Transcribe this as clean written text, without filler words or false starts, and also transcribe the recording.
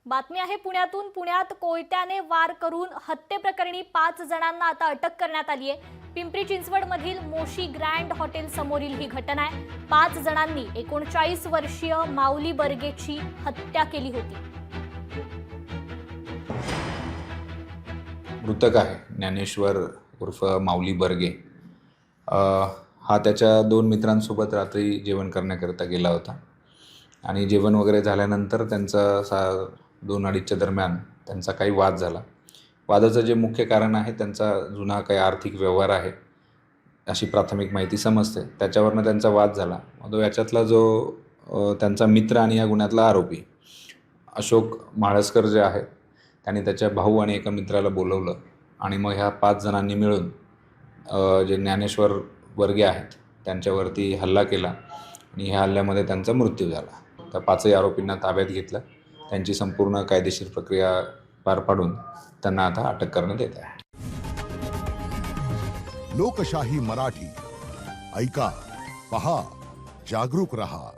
बातमी आहे पुण्यातून। पुण्यात कोयत्याने वार करून हत्येप्रकरणी 5 जणांना आता अटक करण्यात आली आहे। पिंपरी चिंचवड मधील मोशी ग्रँड हॉटेल समोरील ही घटना आहे। 5 जणांनी 39 वर्षीय माऊली बर्गेची हत्या केली होती। मृतक आहे ज्ञानेश्वर उर्फ माऊली बर्गे। हा त्याच्या 2 मित्रांसोबत रात्री जेवण करण्याकरिता गेला होता आणि जेवण वगैरे झाल्यानंतर त्यांचा 2-2:30च्या दरम्यान त्यांचा काही वाद झाला। वादाचं जे मुख्य कारण आहे त्यांचा जुना काही आर्थिक व्यवहार आहे अशी प्राथमिक माहिती समजते। त्याच्यावरनं त्यांचा वाद झाला। मग याच्यातला जो त्यांचा मित्र आणि या गुन्ह्यातला आरोपी अशोक माळसकर जे आहेत त्यांनी त्याच्या भाऊ आणि एका मित्राला बोलवलं आणि मग ह्या 5 जणांनी मिळून जे ज्ञानेश्वर वर्गे आहेत त्यांच्यावरती हल्ला केला आणि ह्या हल्ल्यामध्ये त्यांचा मृत्यू झाला। त्या 5ही आरोपींना ताब्यात घेतलं। त्यांची संपूर्ण कायदेशीर प्रक्रिया पार पाडून त्यांना आता अटक करण्यात येत आहे। लोकशाही मराठी ऐका, पहा, जागरूक रहा।